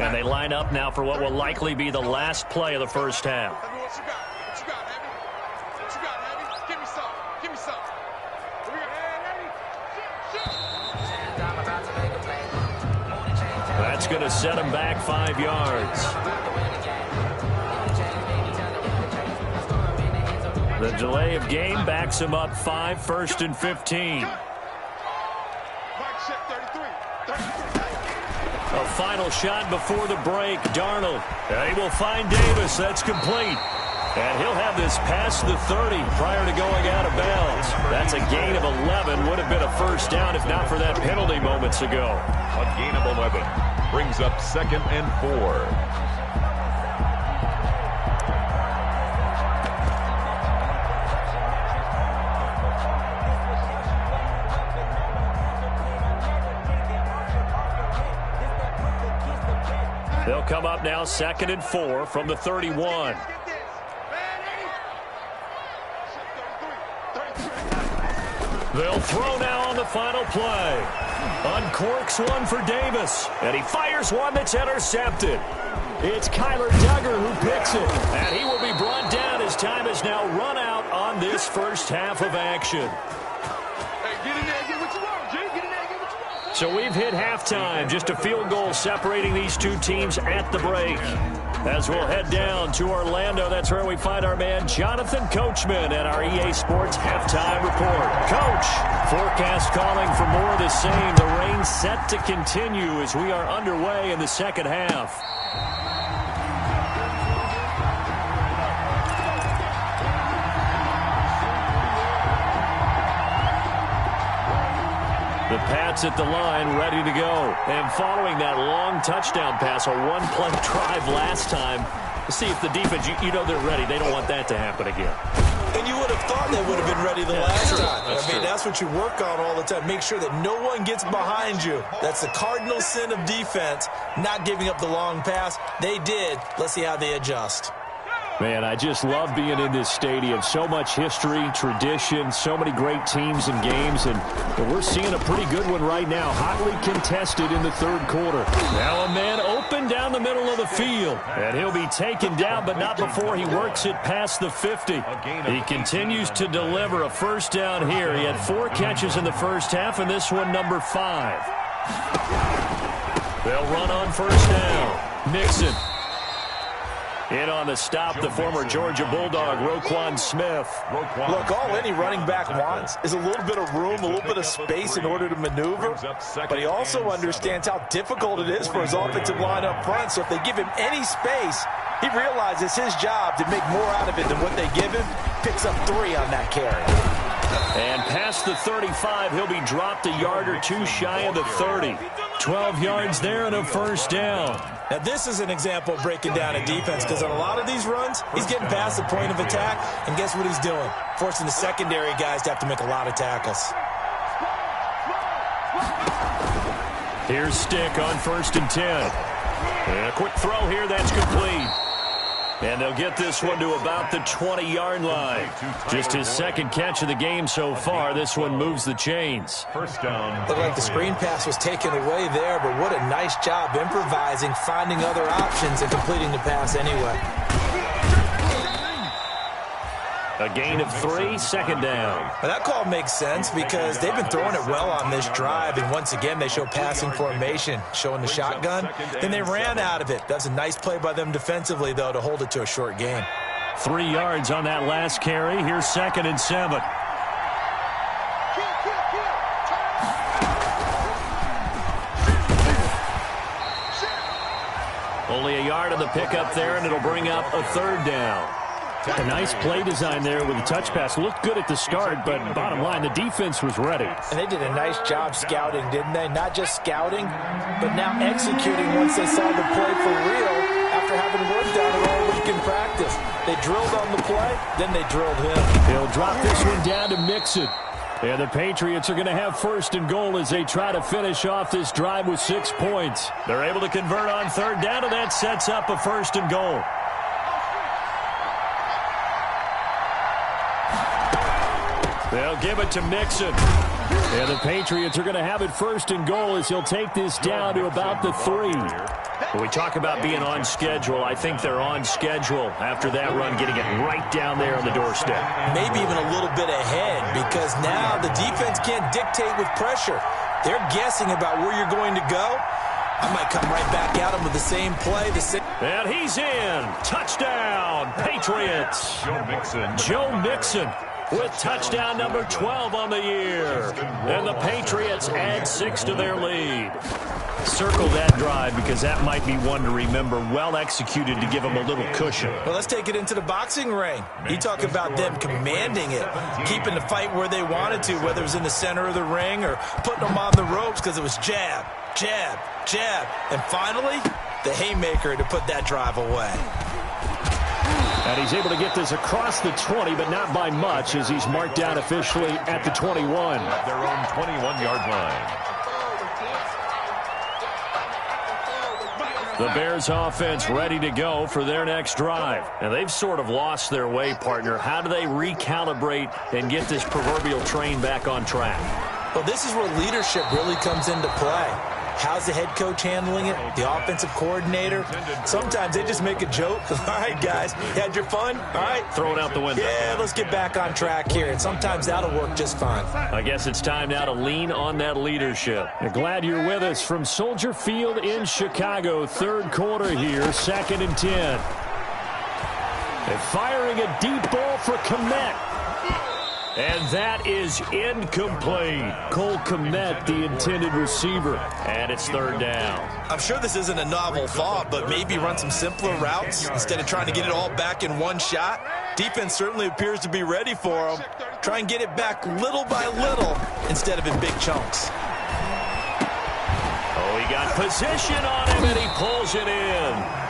And they line up now for what will likely be the last play of the first half. That's going to set him back 5 yards. The delay of game backs him up 5, 1st and 15. A final shot before the break. Darnold. He will find Davis. That's complete. And he'll have this past the 30 prior to going out of bounds. That's a gain of 11. Would have been a first down if not for that penalty moments ago. A gain of 11 brings up 2nd and 4. They'll come up now 2nd and 4 from the 31. They'll throw now on the final play. Uncorks one for Davis. And he fires one that's intercepted. It's Kyler Duggar who picks it. And he will be brought down as time has now run out on this first half of action. So we've hit halftime. Just a field goal separating these two teams at the break. As we'll head down to Orlando, that's where we find our man Jonathan Coachman at our EA Sports Halftime Report. Coach, forecast calling for more of the same. The rain set to continue as we are underway in the second half. The Pats at the line, ready to go. And following that long touchdown pass, a one-play drive last time, to see if the defense, you know they're ready. They don't want that to happen again. And you would have thought they would have been ready the last time. That's what you work on all the time. Make sure that no one gets behind you. That's the cardinal sin of defense, not giving up the long pass. They did. Let's see how they adjust. Man, I just love being in this stadium. So much history, tradition, so many great teams and games, and we're seeing a pretty good one right now. Hotly contested in the third quarter. Now a man open down the middle of the field, and he'll be taken down, but not before he works it past the 50. He continues to deliver a first down here. He had 4 catches in the first half, and this one number 5. They'll run on first down. Mixon. In on the stop, the former Georgia Bulldog, Roquan Smith. Look, all any running back wants is a little bit of room, a little bit of space in order to maneuver. But he also understands how difficult it is for his offensive line up front. So if they give him any space, he realizes his job to make more out of it than what they give him. Picks up 3 on that carry. And past the 35, he'll be dropped a yard or 2 shy of the 30. 12 yards there and a first down. Now, this is an example of breaking down a defense, because on a lot of these runs, he's getting past the point of attack, and guess what he's doing? Forcing the secondary guys to have to make a lot of tackles. Here's Stick on 1st and 10. And a quick throw here, that's complete. And they'll get this one to about the 20-yard line. Just his 2nd catch of the game so far. This one moves the chains. First down. Looked like the screen pass was taken away there, but what a nice job improvising, finding other options, and completing the pass anyway. A gain of 3, 2nd down. Well, that call makes sense because they've been throwing it well on this drive, and once again they show passing formation, showing the shotgun. Then they ran out of it. That's a nice play by them defensively, though, to hold it to a short gain. 3 yards on that last carry. Here's 2nd and 7. Only a yard on the pickup there, and it'll bring up a 3rd down. A nice play design there with a touch pass. Looked good at the start, but bottom line, the defense was ready. And they did a nice job scouting, didn't they? Not just scouting, but now executing once they saw the play for real after having worked on it all week in practice. They drilled on the play, then they drilled him. He'll drop this one down to Mixon. And the Patriots are going to have 1st and goal as they try to finish off this drive with 6 points. They're able to convert on 3rd down, and that sets up a 1st and goal. They'll give it to Mixon. And the Patriots are going to have it 1st and goal as he'll take this down to about the 3. When we talk about being on schedule, I think they're on schedule after that run, getting it right down there on the doorstep. Maybe even a little bit ahead, because now the defense can't dictate with pressure. They're guessing about where you're going to go. I might come right back at him with the same play. And he's in. Touchdown, Patriots. Joe Mixon with touchdown number 12 on the year. And the Patriots add 6 to their lead. Circle that drive because that might be one to remember. Well executed to give them a little cushion. Well, let's take it into the boxing ring. You talk about them commanding it, keeping the fight where they wanted to, whether it was in the center of the ring or putting them on the ropes because it was jab, jab, jab. And finally, the haymaker to put that drive away. And he's able to get this across the 20, but not by much as he's marked down officially at the 21. At their own 21-yard line. The Bears offense ready to go for their next drive. And they've sort of lost their way, partner. How do they recalibrate and get this proverbial train back on track? Well, this is where leadership really comes into play. How's the head coach handling it? The offensive coordinator? Sometimes they just make a joke. All right, guys, you had your fun? All right. Throw it out the window. Yeah, let's get back on track here. And sometimes that'll work just fine. I guess it's time now to lean on that leadership. Glad you're with us from Soldier Field in Chicago. Third quarter here, 2nd and 10. And firing a deep ball for Kmet. And that is incomplete. Cole Kmet, the intended receiver. And it's 3rd down. I'm sure this isn't a novel thought, but maybe run some simpler routes instead of trying to get it all back in one shot. Defense certainly appears to be ready for them. Try and get it back little by little instead of in big chunks. Oh, he got position on him, and he pulls it in.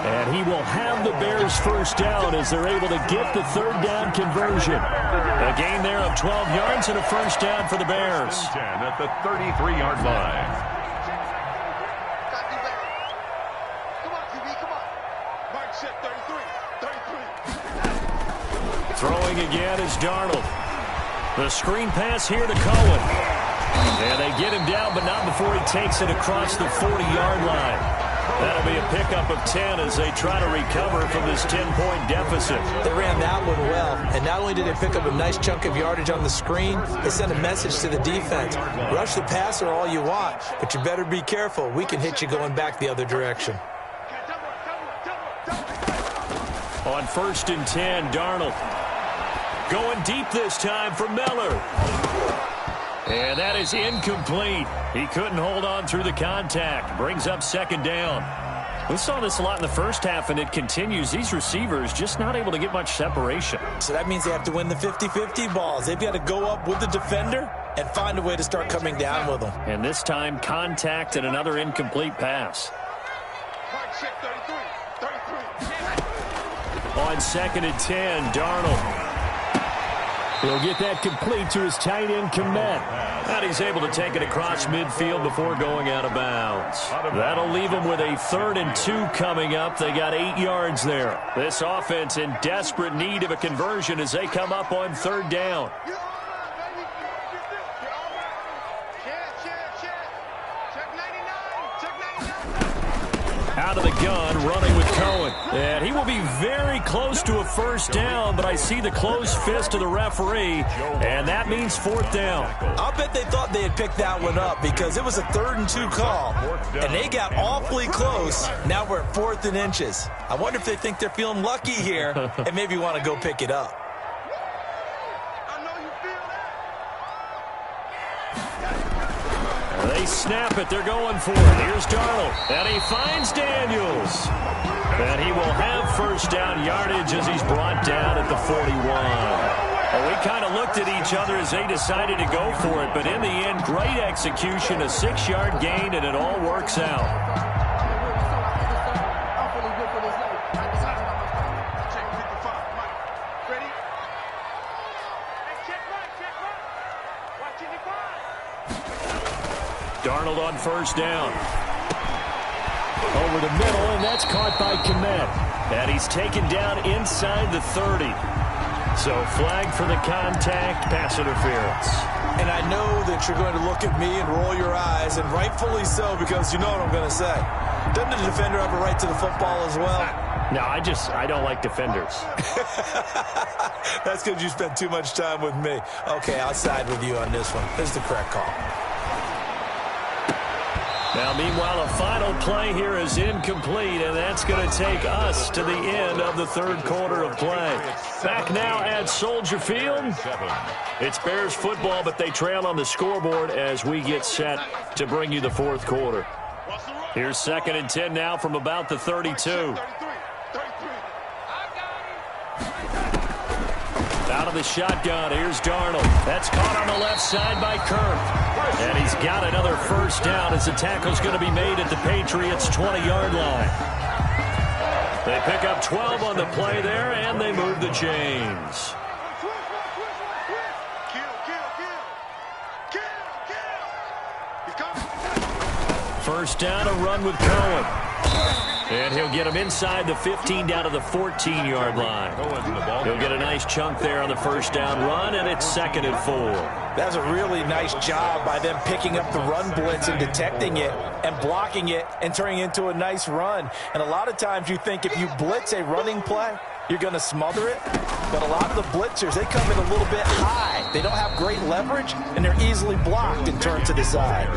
And he will have the Bears first down as they're able to get the 3rd down conversion. A gain there of 12 yards and a first down for the Bears. 10 at the 33-yard line. Come on, QB, come on. Mark set 33. Throwing again is Darnold. The screen pass here to Cohen. And they get him down, but not before he takes it across the 40-yard line. That'll be a pickup of 10 as they try to recover from this 10-point deficit. They ran that one well, and not only did they pick up a nice chunk of yardage on the screen, they sent a message to the defense. Rush the passer all you want, but you better be careful. We can hit you going back the other direction. On 1st and 10, Darnold going deep this time for Miller. And that is incomplete. He couldn't hold on through the contact. Brings up 2nd down. We saw this a lot in the first half, and it continues. These receivers just not able to get much separation. So that means they have to win the 50-50 balls. They've got to go up with the defender and find a way to start coming down with them. And this time, contact and another incomplete pass. Mark set 33. On 2nd and 10, Darnold. He'll get that complete to his tight end, Kmet. And he's able to take it across midfield before going out of bounds. That'll leave him with a 3rd and 2 coming up. They got 8 yards there. This offense in desperate need of a conversion as they come up on 3rd down. Out of the gun, running with Cohen. And he will be very close to a first down, but I see the closed fist of the referee, and that means 4th down. I'll bet they thought they had picked that one up because it was a 3rd and 2 call, and they got awfully close. Now we're at 4th and inches. I wonder if they think they're feeling lucky here and maybe want to go pick it up. They snap it. They're going for it. Here's Darnold. And he finds Daniels. And he will have first down yardage as he's brought down at the 41. Well, we kind of looked at each other as they decided to go for it. But in the end, great execution, a 6-yard gain, and it all works out. Darnold on first down. Over the middle, and that's caught by Kmet. And he's taken down inside the 30. So flag for the contact, pass interference. And I know that you're going to look at me and roll your eyes, and rightfully so, because you know what I'm going to say. Doesn't the defender have a right to the football as well? No, I don't like defenders. That's because you spent too much time with me. Okay, I'll side with you on this one. This is the correct call. Now, meanwhile, a final play here is incomplete, and that's going to take us to the end of the third quarter of play. Back now at Soldier Field. It's Bears football, but they trail on the scoreboard as we get set to bring you the fourth quarter. Here's 2nd and 10 now from about the 32. Out of the shotgun, here's Darnold. That's caught on the left side by Kirk. And he's got another first down as the tackle's going to be made at the Patriots' 20-yard line. They pick up 12 on the play there, and they move the chains. First down, a run with Cohen. And he'll get him inside the 15 down to the 14-yard line. He'll get a nice chunk there on the first down run, and it's 2nd and 4. That's a really nice job by them picking up the run blitz and detecting it and blocking it and turning it into a nice run. And a lot of times you think if you blitz a running play, you're going to smother it. But a lot of the blitzers, they come in a little bit high. They don't have great leverage, and they're easily blocked and turned to the side.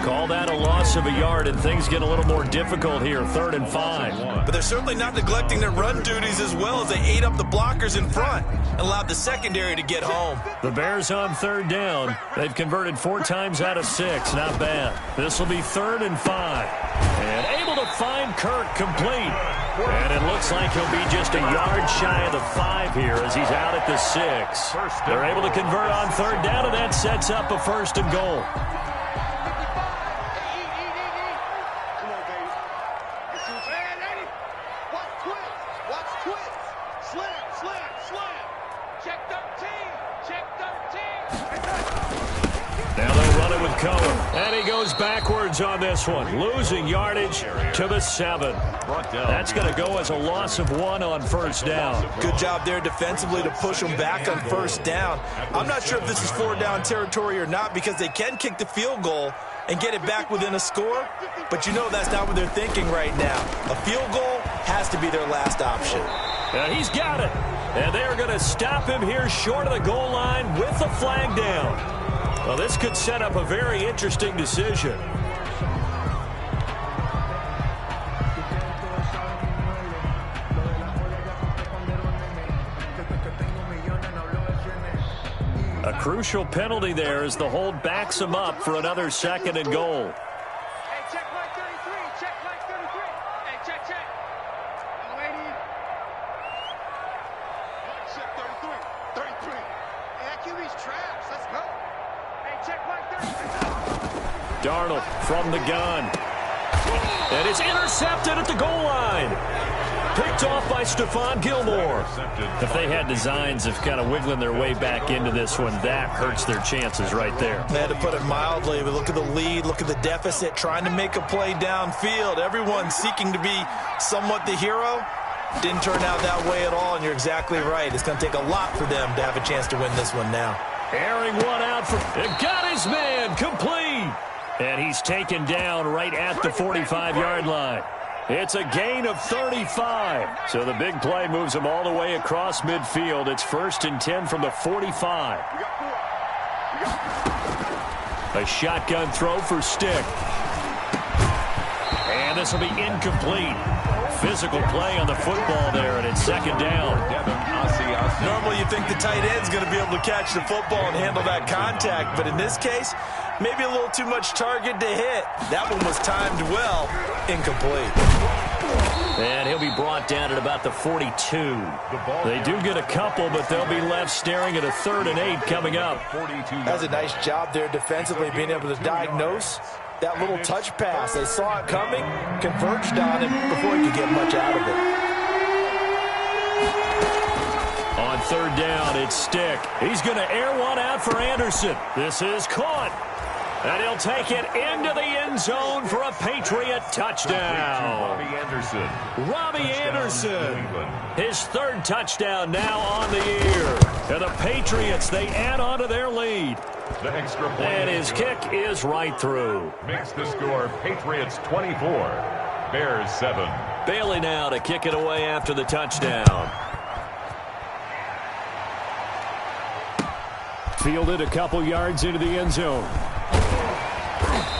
Call that a loss of a yard, and things get a little more difficult here, 3rd and 5. But they're certainly not neglecting their run duties as well as they ate up the blockers in front and allowed the secondary to get home. The Bears on 3rd down. They've converted 4 times out of 6. Not bad. This will be 3rd and 5. And able to find Kirk complete. And it looks like he'll be just a yard shy of the 5 here as he's out at the 6. They're able to convert on 3rd down, and that sets up a 1st and goal. And he goes backwards on this one, losing yardage to the 7. That's going to go as a loss of 1 on 1st down. Good job there defensively to push them back on 1st down. I'm not sure if this is 4-down territory or not because they can kick the field goal and get it back within a score, but you know that's not what they're thinking right now. A field goal has to be their last option. And he's got it. And they're going to stop him here short of the goal line with the flag down. Well, this could set up a very interesting decision. A crucial penalty there as the hold backs him up for another 2nd and goal. Hey, check line 33. Check line 33. Hey, check. Lady. Check 33. 33. Hey, that QB's trash. Let's go. Darnold from the gun. And it's intercepted at the goal line. Picked off by Stephon Gilmore. If they had designs of kind of wiggling their way back into this one, that hurts their chances right there. They had to put it mildly, but look at the lead, look at the deficit, trying to make a play downfield. Everyone seeking to be somewhat the hero. Didn't turn out that way at all, and you're exactly right. It's going to take a lot for them to have a chance to win this one now. Airing one out for... It got his man complete. And he's taken down right at the 45-yard line. It's a gain of 35. So the big play moves him all the way across midfield. It's 1st and 10 from the 45. A shotgun throw for Stick. And this will be incomplete. Physical play on the football there, and it's 2nd down. Normally you think the tight end's going to be able to catch the football and handle that contact, but in this case, maybe a little too much target to hit. That one was timed well, incomplete. And he'll be brought down at about the 42. They do get a couple, but they'll be left staring at a 3rd and 8 coming up. That's a nice job there defensively, being able to diagnose that little touch pass. They saw it coming, converged on it before he could get much out of it. On 3rd down, it's Stick. He's going to air one out for Anderson. This is caught. And he'll take it into the end zone for a Patriot touchdown. Robbie Anderson. His 3rd touchdown now on the year. And the Patriots, they add on to their lead. The extra point. And his kick is right through. Makes the score Patriots 24, Bears 7. Bailey now to kick it away after the touchdown. Fielded a couple yards into the end zone.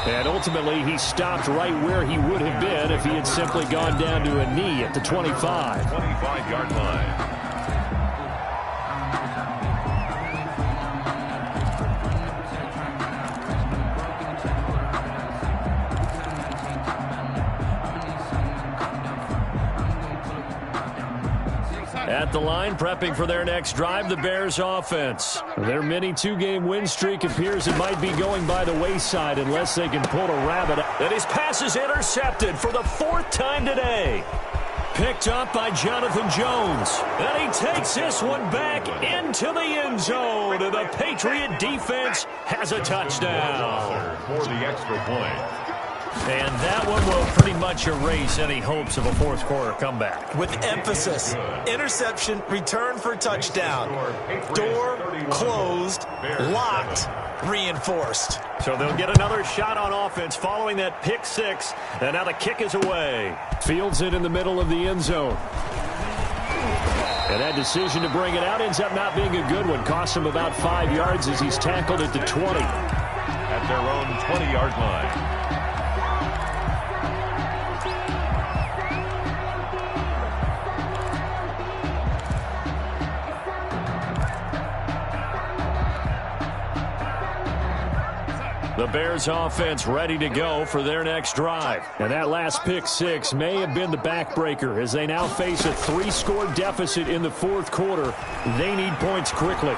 And ultimately, he stopped right where he would have been if he had simply gone down to a knee at the 25. 25-yard line. At the line, prepping for their next drive, the Bears offense. Their mini two-game win streak appears it might be going by the wayside unless they can pull a rabbit. And his pass is intercepted for the 4th time today. Picked up by Jonathan Jones. And he takes this one back into the end zone. And the Patriot defense has a touchdown. For the extra point. And that one will pretty much erase any hopes of a fourth-quarter comeback. With emphasis, interception, return for touchdown. Door closed, locked, reinforced. So they'll get another shot on offense following that pick six. And now the kick is away. Fields it in the middle of the end zone. And that decision to bring it out ends up not being a good one. Cost him about 5 yards as he's tackled at the 20. At their own 20-yard line. The Bears offense ready to go for their next drive. And that last pick six may have been the backbreaker as they now face a 3-score deficit in the fourth quarter. They need points quickly.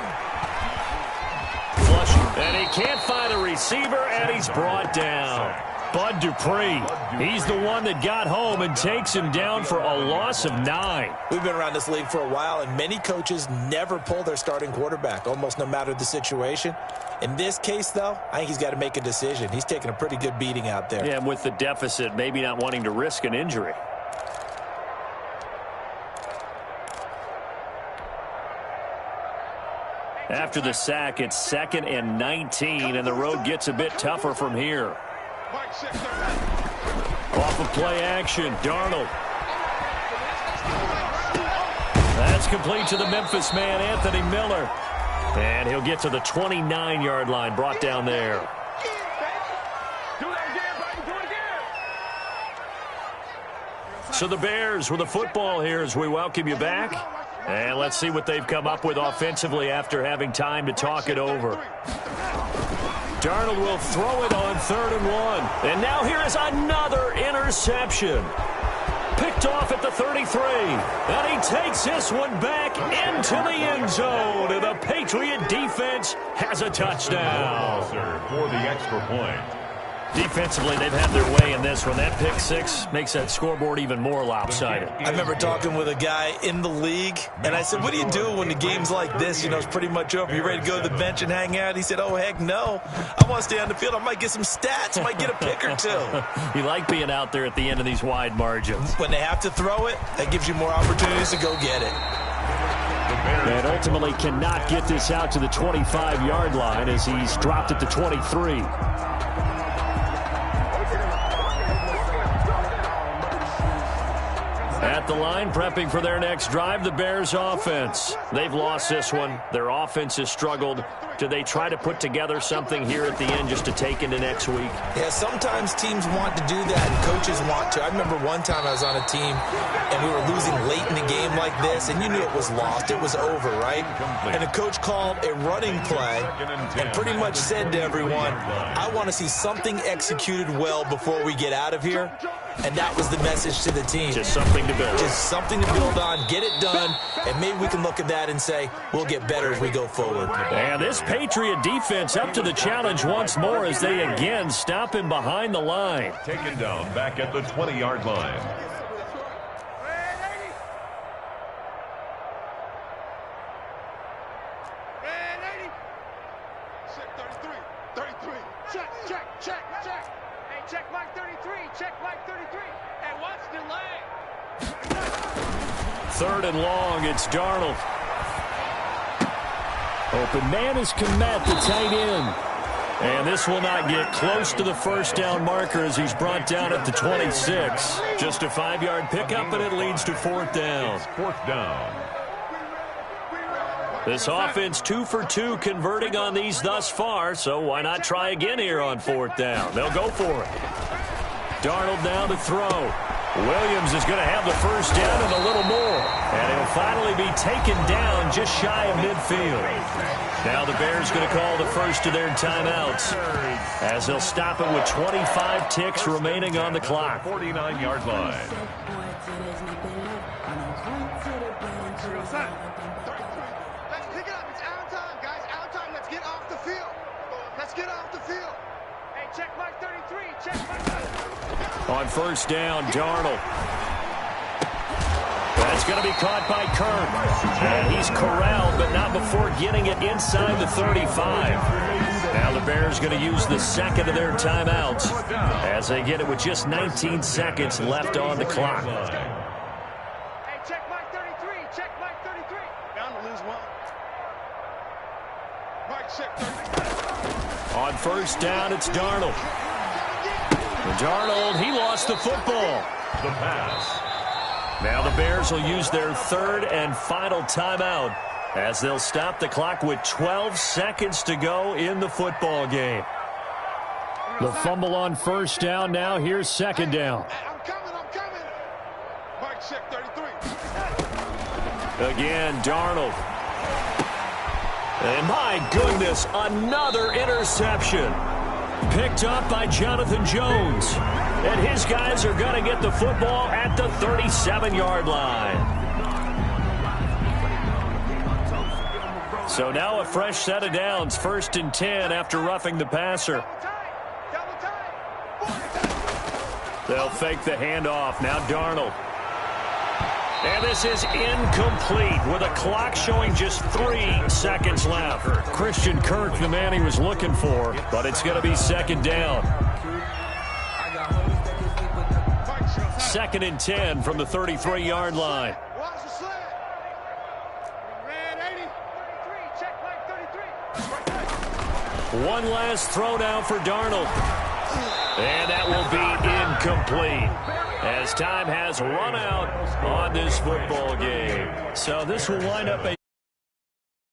Flush, and he can't find a receiver, and he's brought down. Bud Dupree, he's the one that got home and takes him down for a loss of 9. We've been around this league for a while, and many coaches never pull their starting quarterback, almost no matter the situation. In this case, though, I think he's got to make a decision. He's taking a pretty good beating out there. Yeah, and with the deficit, maybe not wanting to risk an injury. After the sack, it's 2nd and 19, and the road gets a bit tougher from here. Off of play action, Darnold. That's complete to the Memphis man, Anthony Miller. And he'll get to the 29-yard line, brought down there. So the Bears with the football here as we welcome you back. And let's see what they've come up with offensively after having time to talk it over. Darnold will throw it on 3rd and 1. And now here is another interception. Picked off at the 33. And he takes this one back into the end zone. And the Patriot defense has a touchdown. For the extra point. Defensively, they've had their way in this one. That pick six makes that scoreboard even more lopsided. I remember talking with a guy in the league, and I said, what do you do when the game's like this? You know, it's pretty much over. You ready to go to the bench and hang out? He said, oh, heck no. I want to stay on the field. I might get some stats. I might get a pick or two. You like being out there at the end of these wide margins. When they have to throw it, that gives you more opportunities to go get it. And ultimately cannot get this out to the 25-yard line as he's dropped at the 23. At the line, prepping for their next drive, the Bears offense. They've lost this one. Their offense has struggled. Do they try to put together something here at the end just to take into next week? Yeah, sometimes teams want to do that and coaches want to. I remember one time I was on a team and we were losing late in the game like this, and you knew it was lost. It was over, right? And the coach called a running play and pretty much said to everyone, I want to see something executed well before we get out of here. And that was the message to the team. Just something to build. Just something to build on, get it done, and maybe we can look at that and say, we'll get better as we go forward. And this Patriot defense up to the challenge once more as they again stop him behind the line. Taken down back at the 20-yard line. Check Mike 33. Check Mike 33. And what's delay? 3rd and long. It's Darnold. Open man is Komet, the tight end. And this will not get close to the first down marker as he's brought down at the 26. Just a 5-yard pickup, and it leads to fourth down. Fourth down. This offense 2 for 2 converting on these thus far, so why not try again here on fourth down? They'll go for it. Darnold down to throw. Williams is going to have the first down and a little more. And he'll finally be taken down just shy of midfield. Now the Bears going to call the first of their timeouts as they'll stop it with 25 ticks remaining on the clock. 49-yard line. Let's pick it up. It's out time, guys. Out time. Let's get off the field. Let's get off the field. Hey, check mark 33. Check mark 33. On first down, Darnold. That's going to be caught by Kirk. And he's corralled, but not before getting it inside the 35. Now the Bears going to use the second of their timeouts as they get it with just 19 seconds left on the clock. Hey, check mark 33. Check mark 33. Bound to lose one. Mark check 33. On first down, it's Darnold. Darnold, he lost the football. The pass. Now the Bears will use their third and final timeout as they'll stop the clock with 12 seconds to go in the football game. The fumble on first down. Now here's second down. I'm coming. Mark check 33. Again, Darnold. And my goodness, another interception. Picked up by Jonathan Jones. And his guys are going to get the football at the 37-yard line. So now a fresh set of downs, 1st and 10 after roughing the passer. Double time. They'll fake the handoff. Now Darnold. And this is incomplete with a clock showing just 3 seconds left. Christian Kirk, the man he was looking for, but it's going to be second down. 2nd and 10 from the 33-yard line. Watch the sled. Red 80. 33. Check mark 33. One last throw now for Darnold. And that will be incomplete as time has run out on this football game. So this will wind up a